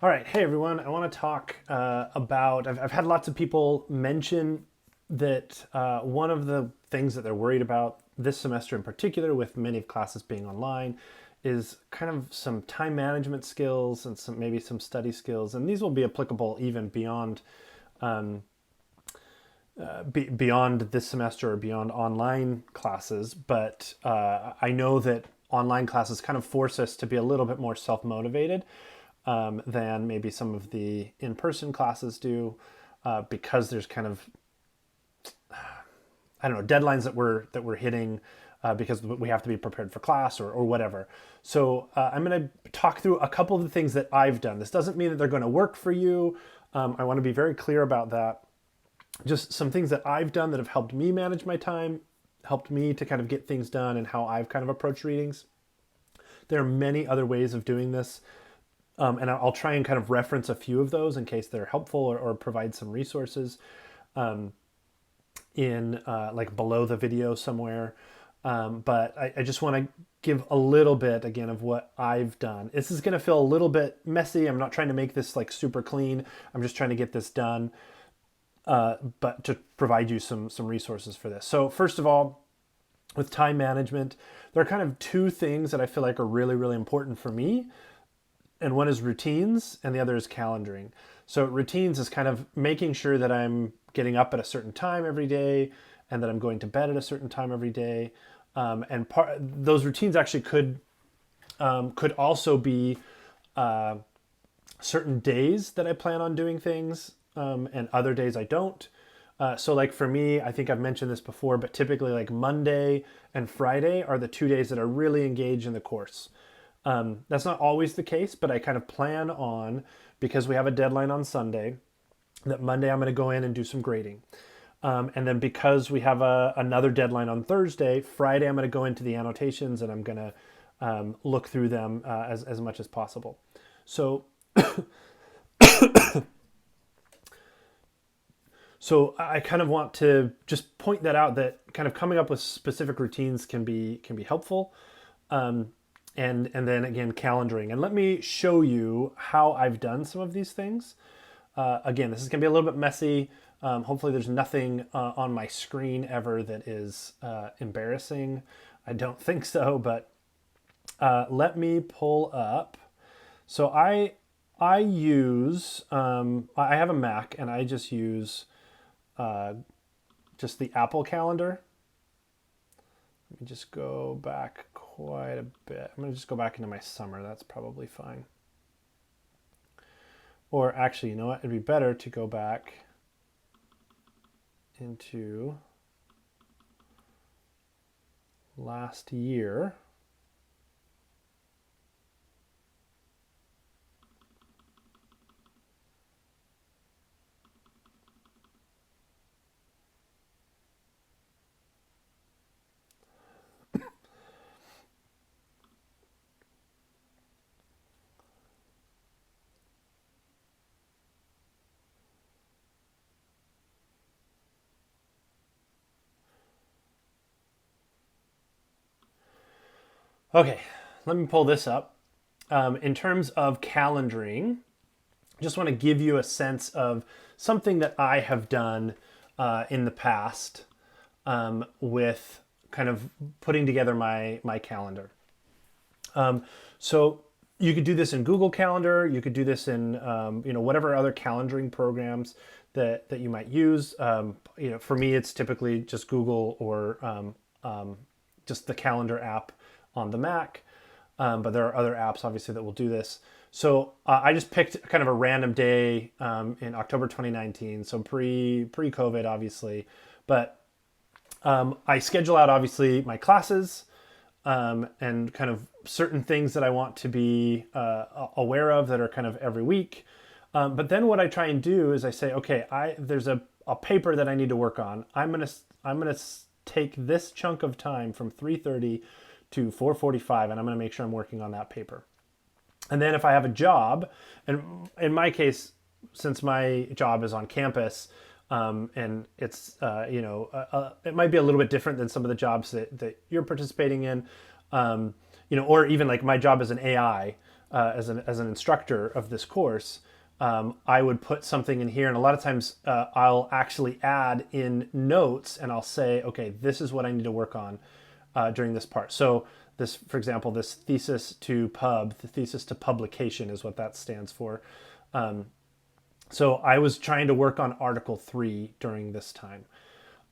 All right, hey everyone. I want to talk about. I've had lots of people mention that one of the things that they're worried about this semester in particular, with many of classes being online, is kind of some time management skills and maybe some study skills. And these will be applicable even beyond beyond this semester or beyond online classes. But I know that online classes kind of force us to be a little bit more self motivated than maybe some of the in-person classes do, because there's kind of, I don't know, deadlines that we're hitting, because we have to be prepared for class or whatever. So I'm going to talk through a couple of the things that I've done. This doesn't mean that they're going to work for you. I want to be very clear about that. Just some things that I've done that have helped me manage my time, helped me to kind of get things done, and how I've kind of approached readings. There are many other ways of doing this. And I'll try and kind of reference a few of those in case they're helpful, or provide some resources in like below the video somewhere. But I just want to give a little bit again of what I've done. This is going to feel a little bit messy. I'm not trying to make this like super clean. I'm just trying to get this done, but to provide you some resources for this. So first of all, with time management, there are kind of two things that I feel like are really, really important for me. And one is routines and the other is calendaring. So routines is kind of making sure that I'm getting up at a certain time every day and that I'm going to bed at a certain time every day. Those routines actually could also be certain days that I plan on doing things, and other days I don't. So like for me, I think I've mentioned this before, but typically like Monday and Friday are the 2 days that are really engaged in the course. That's not always the case, but I kind of plan on, because we have a deadline on Sunday, that Monday I'm going to go in and do some grading. And then because we have another deadline on Thursday, Friday I'm going to go into the annotations and I'm going to look through them as much as possible. So, so I kind of want to just point that out, that kind of coming up with specific routines can be helpful. And then again, calendaring. And let me show you how I've done some of these things. Again, this is going to be a little bit messy. Hopefully there's nothing on my screen ever that is embarrassing. I don't think so, but let me pull up. So I use, I have a Mac and I just use just the Apple calendar. Let me just go back quite a bit. I'm going to just go back into my summer. That's probably fine. Or actually, you know what? It'd be better to go back into last year. Okay, let me pull this up. In terms of calendaring, just want to give you a sense of something that I have done in the past, with kind of putting together my calendar. So you could do this in Google Calendar. You could do this in whatever other calendaring programs that you might use. For me, it's typically just Google, or just the calendar app on the Mac. But there are other apps obviously that will do this. So I just picked kind of a random day in October 2019, so pre-COVID obviously. But I schedule out obviously my classes, and kind of certain things that I want to be aware of that are kind of every week. But then what I try and do is I say, okay, there's a paper that I need to work on. I'm gonna take this chunk of time from 3:30 to 4:45, and I'm gonna make sure I'm working on that paper. And then if I have a job, and in my case, since my job is on campus, and it's it might be a little bit different than some of the jobs that you're participating in, or even like my job as an AI. as an instructor of this course, I would put something in here, and a lot of times I'll actually add in notes, and I'll say, okay, this is what I need to work on during this part. So this, for example, this thesis to pub, the thesis to publication is what that stands for. So I was trying to work on Article 3 during this time.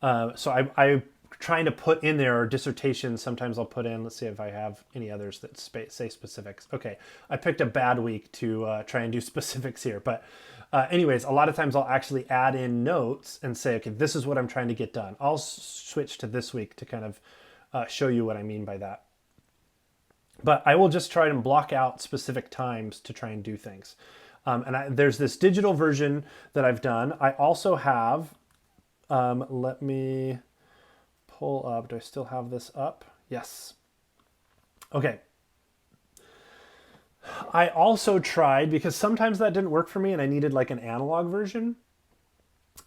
So I trying to put in there, or dissertations, sometimes I'll put in, let's see if I have any others that say specifics. Okay, I picked a bad week to try and do specifics here. But anyways, a lot of times I'll actually add in notes and say, okay, this is what I'm trying to get done. I'll switch to this week to kind of show you what I mean by that. But I will just try and block out specific times to try and do things. There's this digital version that I've done. I also have, let me pull up, do I still have this up? Yes. Okay. I also tried, because sometimes that didn't work for me and I needed like an analog version.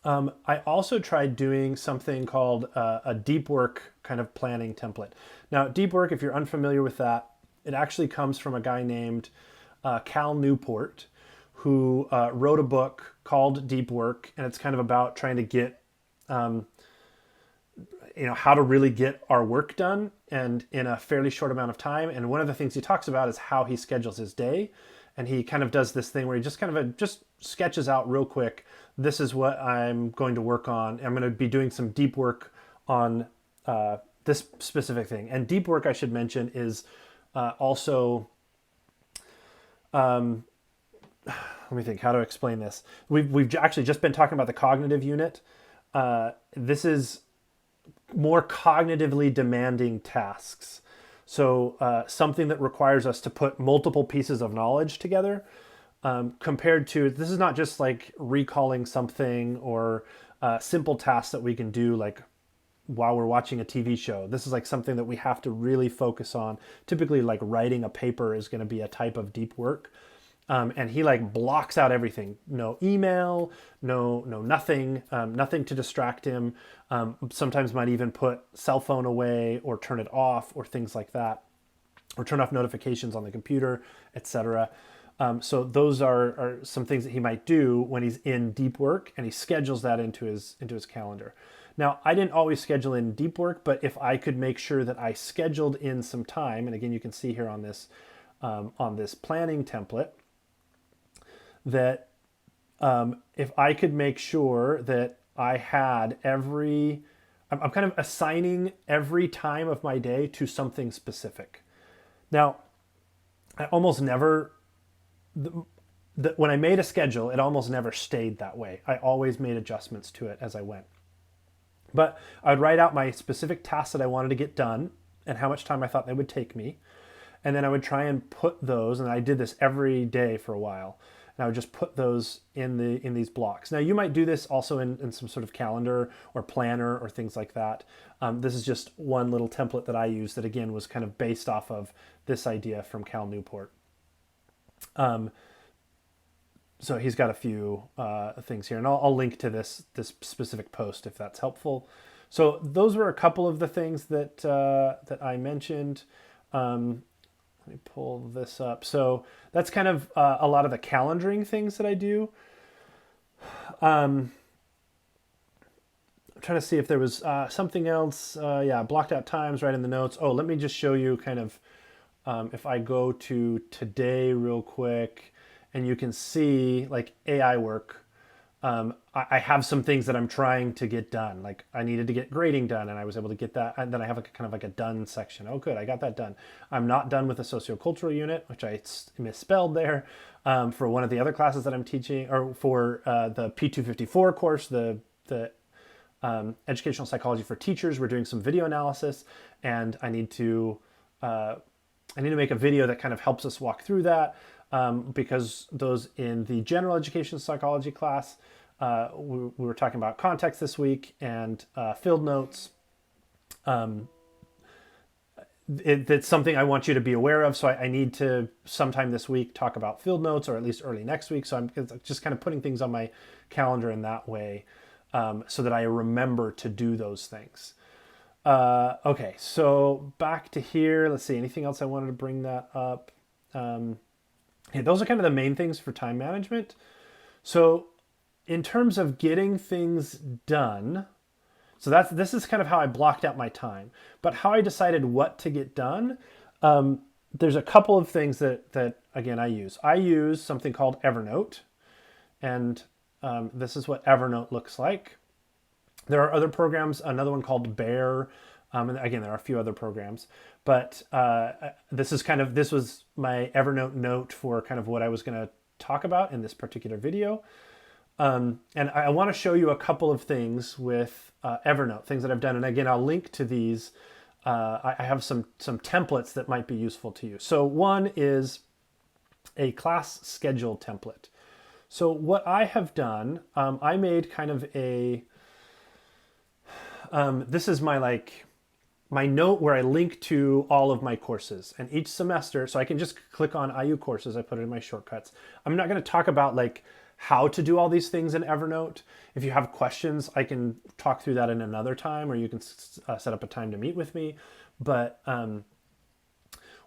I also tried doing something called a deep work kind of planning template. Now, deep work, if you're unfamiliar with that, it actually comes from a guy named Cal Newport, who wrote a book called Deep Work, and it's kind of about trying to get, how to really get our work done and in a fairly short amount of time. And one of the things he talks about is how he schedules his day. And he kind of does this thing where he just kind of just sketches out real quick, this is what I'm going to work on. I'm going to be doing some deep work on this specific thing. And deep work, I should mention, is also, let me think how to explain this. We've actually just been talking about the cognitive unit. This is more cognitively demanding tasks. So something that requires us to put multiple pieces of knowledge together, compared to, this is not just like recalling something or simple tasks that we can do like while we're watching a TV show. This is like something that we have to really focus on. Typically, like writing a paper is going to be a type of deep work. And he like blocks out everything. No email, no nothing, nothing to distract him. Sometimes might even put cell phone away or turn it off or things like that, or turn off notifications on the computer, etc. So those are some things that he might do when he's in deep work, and he schedules that into his calendar. Now, I didn't always schedule in deep work, but if I could make sure that I scheduled in some time, and again, you can see here on this planning template, that if I could make sure that I had I'm kind of assigning every time of my day to something specific. Now, I almost never, when I made a schedule, it almost never stayed that way. I always made adjustments to it as I went. But I would write out my specific tasks that I wanted to get done and how much time I thought they would take me. And then I would try and put those, and I did this every day for a while, and I would just put those in these blocks. Now, you might do this also in some sort of calendar or planner or things like that. This is just one little template that I use that, again, was kind of based off of this idea from Cal Newport. So he's got a few things here, and I'll link to this specific post if that's helpful. So those were a couple of the things that I mentioned. Let me pull this up. So that's kind of a lot of the calendaring things that I do. I'm trying to see if there was something else. Yeah, blocked out times right in the notes. Oh, let me just show you kind of, if I go to today real quick, and you can see like AI work. I have some things that I'm trying to get done. Like I needed to get grading done, and I was able to get that. And then I have a kind of like a done section. Oh, good, I got that done. I'm not done with the sociocultural unit, which I misspelled there, for one of the other classes that I'm teaching, or for the P254 course, the educational psychology for teachers. We're doing some video analysis, and I need to make a video that kind of helps us walk through that. Because those in the general education psychology class, we were talking about context this week and field notes. It's something I want you to be aware of, so I need to sometime this week talk about field notes, or at least early next week. So I'm just kind of putting things on my calendar in that way, so that I remember to do those things. Okay, so back to here. Let's see, anything else I wanted to bring that up? Okay, those are kind of the main things for time management. So in terms of getting things done, so this is kind of how I blocked out my time. But how I decided what to get done, there's a couple of things that again I use. I use something called Evernote, and this is what Evernote looks like. There are other programs, another one called Bear, and again there are a few other programs. But this was my Evernote note for kind of what I was going to talk about in this particular video. And I want to show you a couple of things with Evernote, things that I've done. And again, I'll link to these. I have some templates that might be useful to you. So one is a class schedule template. So what I have done, I made kind of a, this is my note where I link to all of my courses, and each semester, so I can just click on IU courses. I put it in my shortcuts. I'm not going to talk about like how to do all these things in Evernote. If you have questions, I can talk through that in another time, or you can set up a time to meet with me. But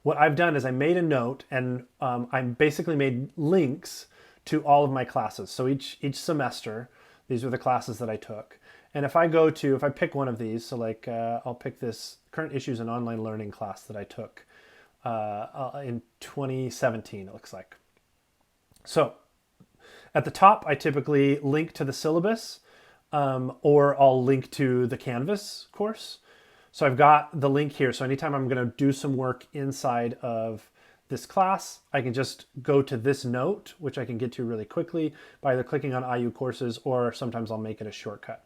what I've done is I made a note, and I basically made links to all of my classes. So each semester, these are the classes that I took. And if I pick one of these, so like I'll pick this current issues in online learning class that I took in 2017, it looks like. So at the top, I typically link to the syllabus, or I'll link to the Canvas course. So I've got the link here. So anytime I'm going to do some work inside of this class, I can just go to this note, which I can get to really quickly by either clicking on IU courses, or sometimes I'll make it a shortcut.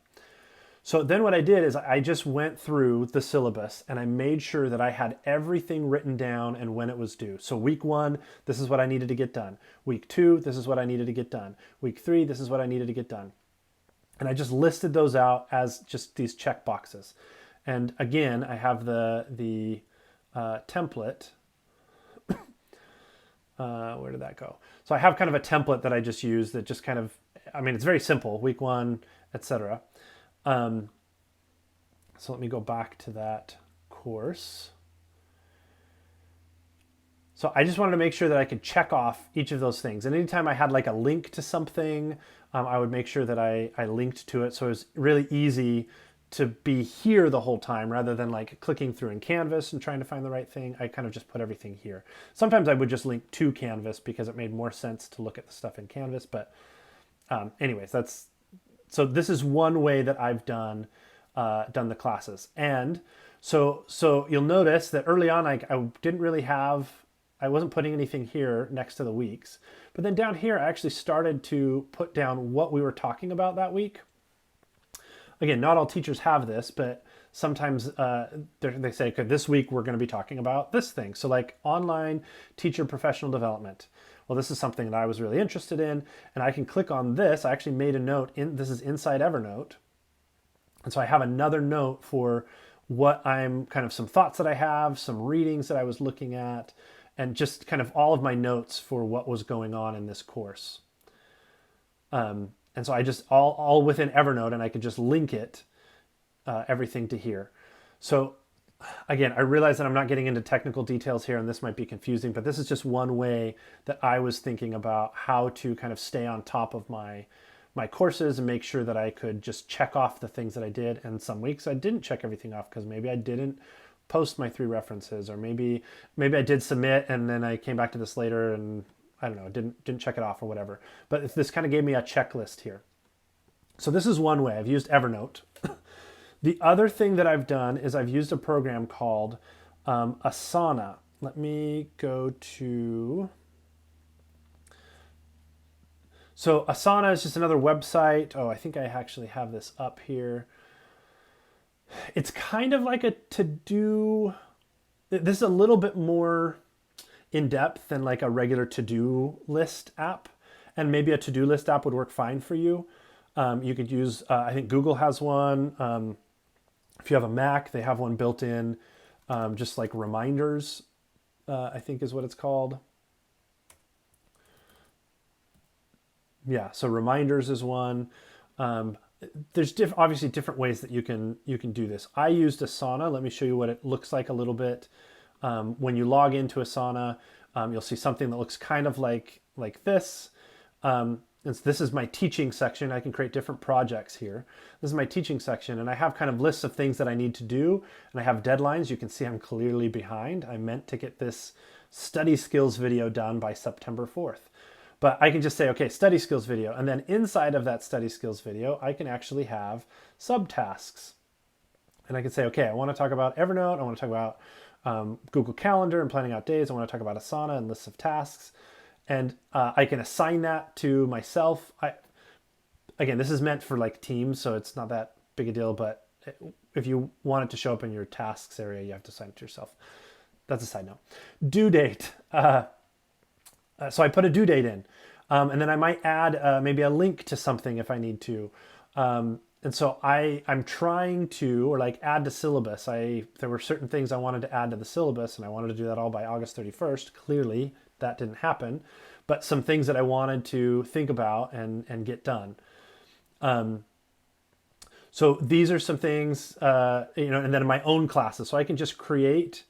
So then what I did is I just went through the syllabus and I made sure that I had everything written down and when it was due. So week 1, this is what I needed to get done. Week 2, this is what I needed to get done. Week 3, this is what I needed to get done. And I just listed those out as just these check boxes. And again, I have the template. Where did that go? So I have kind of a template that I just use that just kind of, I mean, it's very simple, week 1, etc. So let me go back to that course. So I just wanted to make sure that I could check off each of those things. And anytime I had like a link to something, I would make sure that I linked to it. So it was really easy to be here the whole time rather than like clicking through in Canvas and trying to find the right thing. I kind of just put everything here. Sometimes I would just link to Canvas because it made more sense to look at the stuff in Canvas. But anyways, so this is one way that I've done the classes. And so you'll notice that early on I didn't really I wasn't putting anything here next to the weeks. But then down here I actually started to put down what we were talking about that week. Again, not all teachers have this, but sometimes they say, okay, this week we're going to be talking about this thing. So like online teacher professional development. Well, this is something that I was really interested in, and I can click on this. I actually made a note, this is inside Evernote. And so I have another note for what I'm kind of some thoughts that I have, some readings that I was looking at, and just kind of all of my notes for what was going on in this course. And so I just all within Evernote, and I could just link it, everything to here. So again, I realize that I'm not getting into technical details here, and this might be confusing, but this is just one way that I was thinking about how to kind of stay on top of my courses and make sure that I could just check off the things that I did. And some weeks I didn't check everything off because maybe I didn't post my 3 references, or maybe I did submit and then I came back to this later and I don't know, didn't check it off or whatever. But this kind of gave me a checklist here. So this is one way. I've used Evernote. The other thing that I've done is I've used a program called Asana. Let me go to... So Asana is just another website. Oh, I think I actually have this up here. It's kind of like a to-do... This is a little bit more in-depth than like a regular to-do list app. And maybe a to-do list app would work fine for you. You could use, I think Google has one. If you have a Mac, they have one built in, just like reminders, I think is what it's called. Yeah, so reminders is one. There's obviously different ways that you can do this. I used Asana. Let me show you what it looks like a little bit. When you log into Asana, You'll see something that looks kind of like this. And so this is my teaching section. I can create different projects here. This is my teaching section, and I have kind of lists of things that I need to do, and I have deadlines. You can see I'm clearly behind. I meant to get this study skills video done by September 4th. But I can just say, okay, study skills video. And then inside of that study skills video, I can actually have subtasks. And I can say, okay, I want to talk about Evernote. I want to talk about Google Calendar and planning out days. I want to talk about Asana and lists of tasks. And I can assign that to myself. Again, this is meant for like teams, so it's not that big a deal. But if you want it to show up in your tasks area, you have to assign it to yourself. That's a side note. Due date. So I put a due date in. And then I might add maybe a link to something if I need to. And so I'm trying to, or like add to syllabus. There were certain things I wanted to add to the syllabus, and I wanted to do that all by August 31st. Clearly, that didn't happen. But some things that I wanted to think about and get done. So these are some things, and then in my own classes. So I can just create,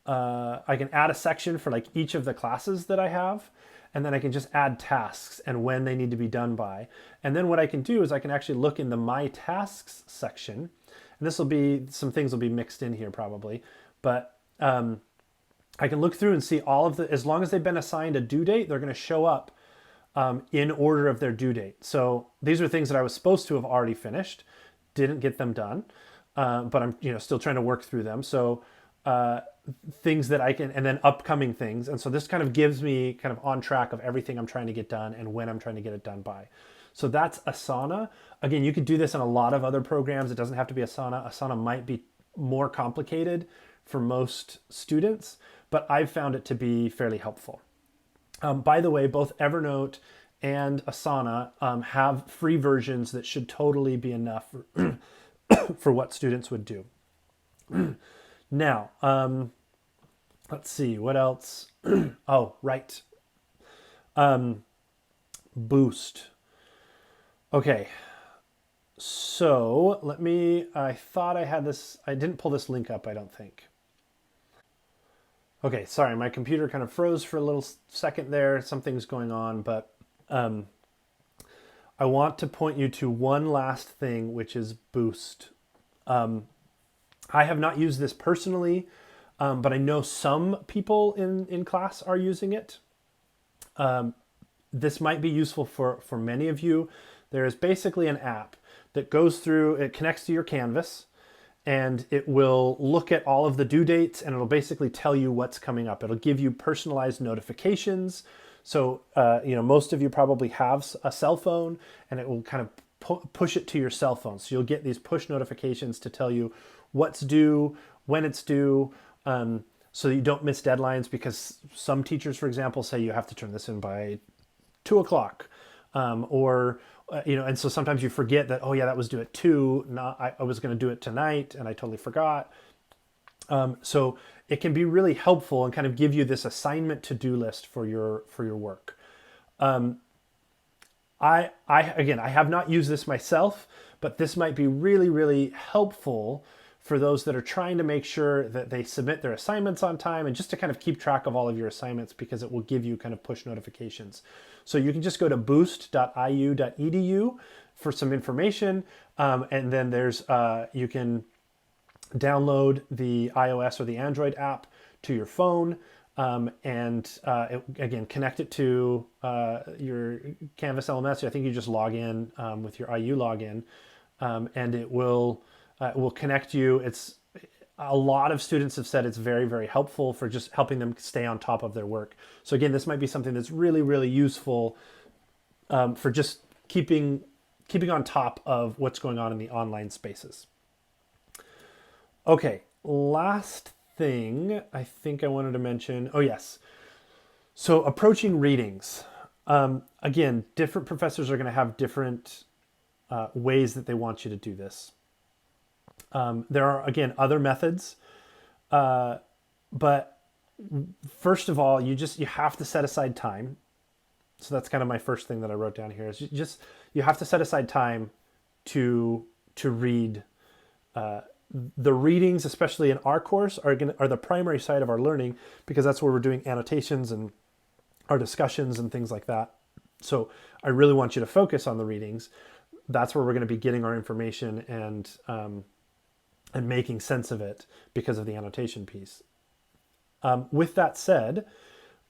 I can add a section for like each of the classes that I have. And then I can just add tasks and when they need to be done by. And then what I can do is I can actually look in the My Tasks section. And this will be, some things will be mixed in here probably. But I can look through and see all of the, as long as they've been assigned a due date, they're going to show up in order of their due date. So these are things that I was supposed to have already finished, didn't get them done, but I'm still trying to work through them. So things that I can, and then upcoming things. And so this kind of gives me kind of on track of everything I'm trying to get done and when I'm trying to get it done by. So that's Asana. Again, you could do this in a lot of other programs. It doesn't have to be Asana. Asana might be more complicated for most students, but I've found it to be fairly helpful. By the way, both Evernote and Asana have free versions that should totally be enough for what students would do. Now, let's see, what else? Oh, right. Boost. Okay, so I thought I had this, I didn't pull this link up, I don't think. Okay, sorry, my computer kind of froze for a little second there. Something's going on, but I want to point you to one last thing, which is Boost. I have not used this personally, but I know some people in class are using it. This might be useful for many of you. There is basically an app that goes through, it connects to your Canvas, and it will look at all of the due dates, and it'll basically tell you what's coming up. It'll give you personalized notifications. So, most of you probably have a cell phone, and it will kind of push it to your cell phone. So you'll get these push notifications to tell you what's due, when it's due, so that you don't miss deadlines, because some teachers, for example, say you have to turn this in by 2 o'clock, and so sometimes you forget that, oh yeah, that was due at 2, I was going to do it tonight and I totally forgot. So it can be really helpful and kind of give you this assignment to-do list for your work. I have not used this myself, but this might be really, really helpful for those that are trying to make sure that they submit their assignments on time, and just to kind of keep track of all of your assignments, because it will give you kind of push notifications. So you can just go to boost.iu.edu for some information. And then you can download the iOS or the Android app to your phone, again, connect it to your Canvas LMS. I think you just log in with your IU login, and it will connect you. It's a lot of students have said it's very, very helpful for just helping them stay on top of their work. So again, this might be something that's really, really useful for just keeping on top of what's going on in the online spaces. Okay, last thing I think I wanted to mention. Oh yes, so approaching readings. Again, different professors are going to have different ways that they want you to do this. There are, again, other methods, but first of all, you have to set aside time. So that's kind of my first thing that I wrote down here is you have to set aside time to read the readings, especially in our course, are the primary side of our learning, because that's where we're doing annotations and our discussions and things like that. So I really want you to focus on the readings. That's where we're going to be getting our information and making sense of it because of the annotation piece. With that said,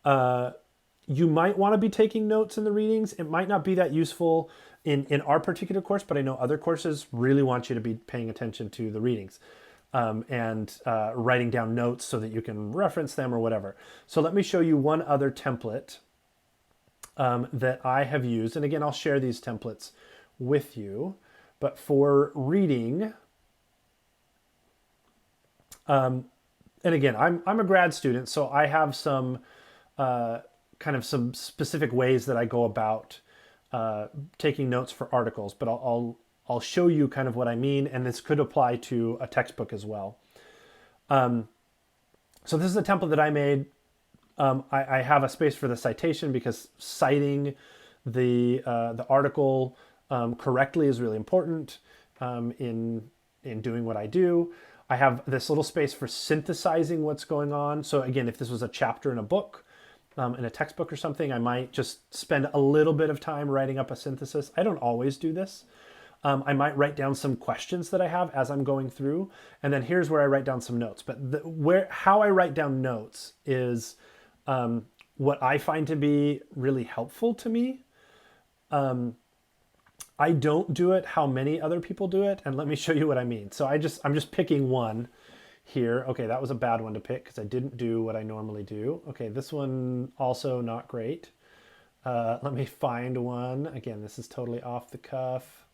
you might want to be taking notes in the readings. It might not be that useful in our particular course, but I know other courses really want you to be paying attention to the readings and writing down notes so that you can reference them or whatever. So let me show you one other template that I have used. And again, I'll share these templates with you. But for reading, and again, I'm a grad student, so I have some kind of some specific ways that I go about taking notes for articles, but I'll show you kind of what I mean, and this could apply to a textbook as well. So this is a template that I made. I have a space for the citation because citing the article correctly is really important in doing what I do. I have this little space for synthesizing what's going on. So again, if this was a chapter in a book, in a textbook or something, I might just spend a little bit of time writing up a synthesis. I don't always do this. I might write down some questions that I have as I'm going through, and then here's where I write down some notes. But how I write down notes is what I find to be really helpful to me. I don't do it how many other people do it, and let me show you what I mean. So I'm just picking one here. Okay, that was a bad one to pick because I didn't do what I normally do. Okay, this one also not great. Let me find one. Again, this is totally off the cuff.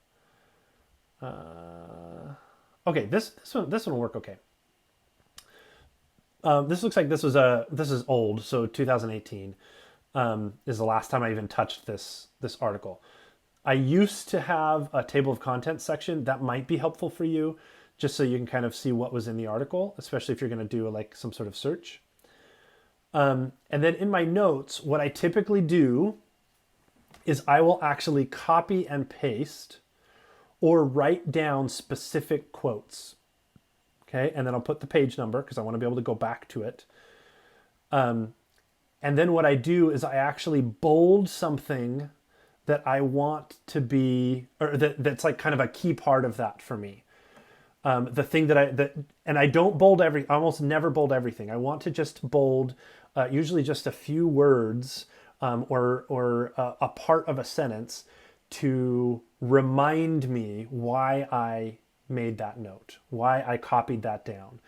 Okay, this one will work okay. This looks like this is old, so 2018 is the last time I even touched this article. I used to have a table of contents section that might be helpful for you, just so you can kind of see what was in the article, especially if you're going to do like some sort of search. And then in my notes, what I typically do is I will actually copy and paste or write down specific quotes. Okay, and then I'll put the page number because I want to be able to go back to it. And then what I do is I actually bold something that I want to be, or that's like kind of a key part of that for me. The thing and I don't bold I almost never bold everything. I want to just bold usually just a few words or a part of a sentence to remind me why I made that note, why I copied that down.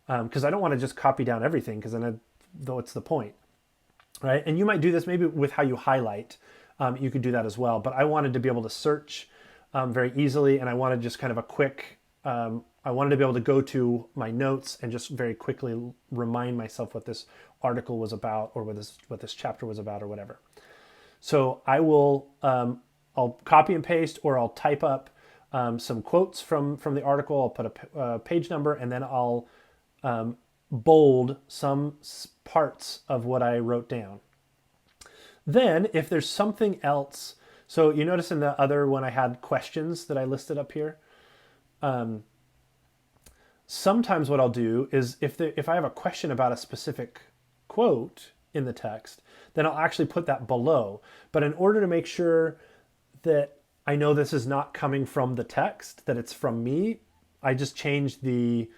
Because I don't want to just copy down everything, because then what's the point, right? And you might do this maybe with how you highlight. You could do that as well. But I wanted to be able to search very easily, and I wanted just kind of a quick, I wanted to be able to go to my notes and just very quickly remind myself what this article was about, or what this chapter was about, or whatever. So I will, I'll copy and paste, or I'll type up some quotes from the article. I'll put a page number, and then I'll bold some parts of what I wrote down. Then if there's something else, so you notice in the other one I had questions that I listed up here. Sometimes what I'll do is if I have a question about a specific quote in the text, then I'll actually put that below. But in order to make sure that I know this is not coming from the text, that it's from me, I just change the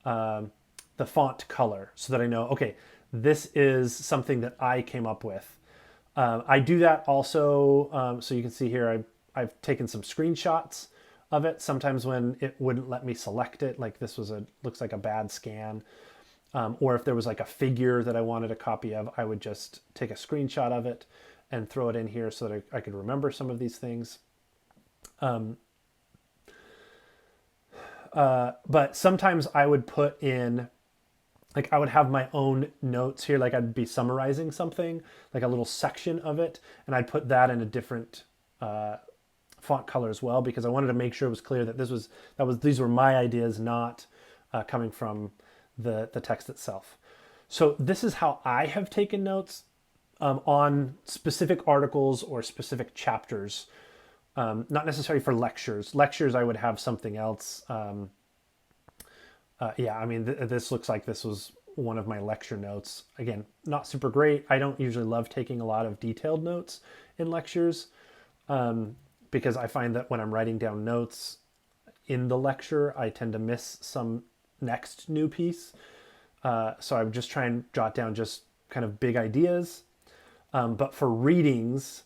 font color so that I know, okay, this is something that I came up with. I do that also, so you can see here I've taken some screenshots of it. Sometimes when it wouldn't let me select it, like this looks like a bad scan, or if there was like a figure that I wanted a copy of, I would just take a screenshot of it and throw it in here so that I could remember some of these things. But sometimes I would put in, like I would have my own notes here, like I'd be summarizing something, like a little section of it, and I'd put that in a different font color as well, because I wanted to make sure it was clear that these were my ideas, not coming from the text itself. So this is how I have taken notes on specific articles or specific chapters. Not necessarily for lectures. Lectures, I would have something else. Yeah, I mean, this looks like this was one of my lecture notes. Again, not super great. I don't usually love taking a lot of detailed notes in lectures, because I find that when I'm writing down notes in the lecture, I tend to miss some next new piece. So I would just try and jot down just kind of big ideas. But for readings,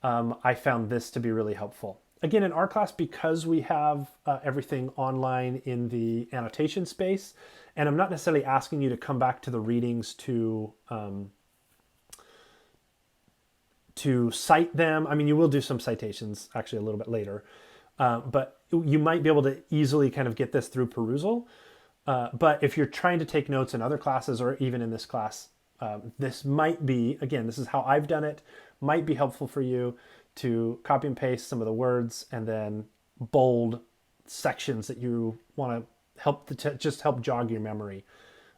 I found this to be really helpful. Again, in our class, because we have everything online in the annotation space, and I'm not necessarily asking you to come back to the readings to cite them. I mean, you will do some citations actually a little bit later, but you might be able to easily kind of get this through perusal. But if you're trying to take notes in other classes or even in this class, this might be, again, this is how I've done it, might be helpful for you to copy and paste some of the words and then bold sections that you want to help just help jog your memory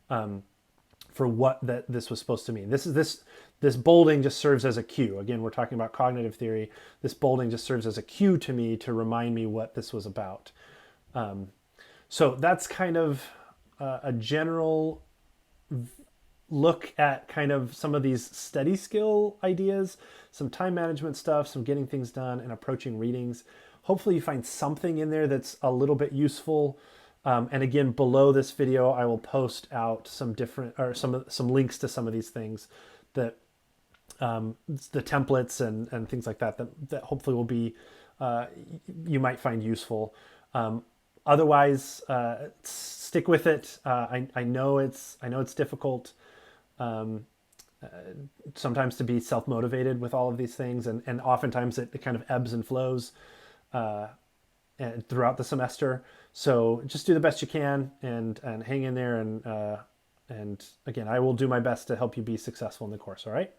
for what that this was supposed to mean. This bolding just serves as a cue. Again, we're talking about cognitive theory. This bolding just serves as a cue to me to remind me what this was about. So that's kind of a general look at kind of some of these study skill ideas, some time management stuff, some getting things done and approaching readings. Hopefully you find something in there that's a little bit useful. And again, below this video, I will post out some different or some links to some of these things that the templates and things like that that hopefully will be you might find useful. Otherwise, stick with it. I know it's difficult sometimes to be self-motivated with all of these things, and oftentimes it kind of ebbs and flows and throughout the semester. So just do the best you can and hang in there, and again, I will do my best to help you be successful in the course. All right.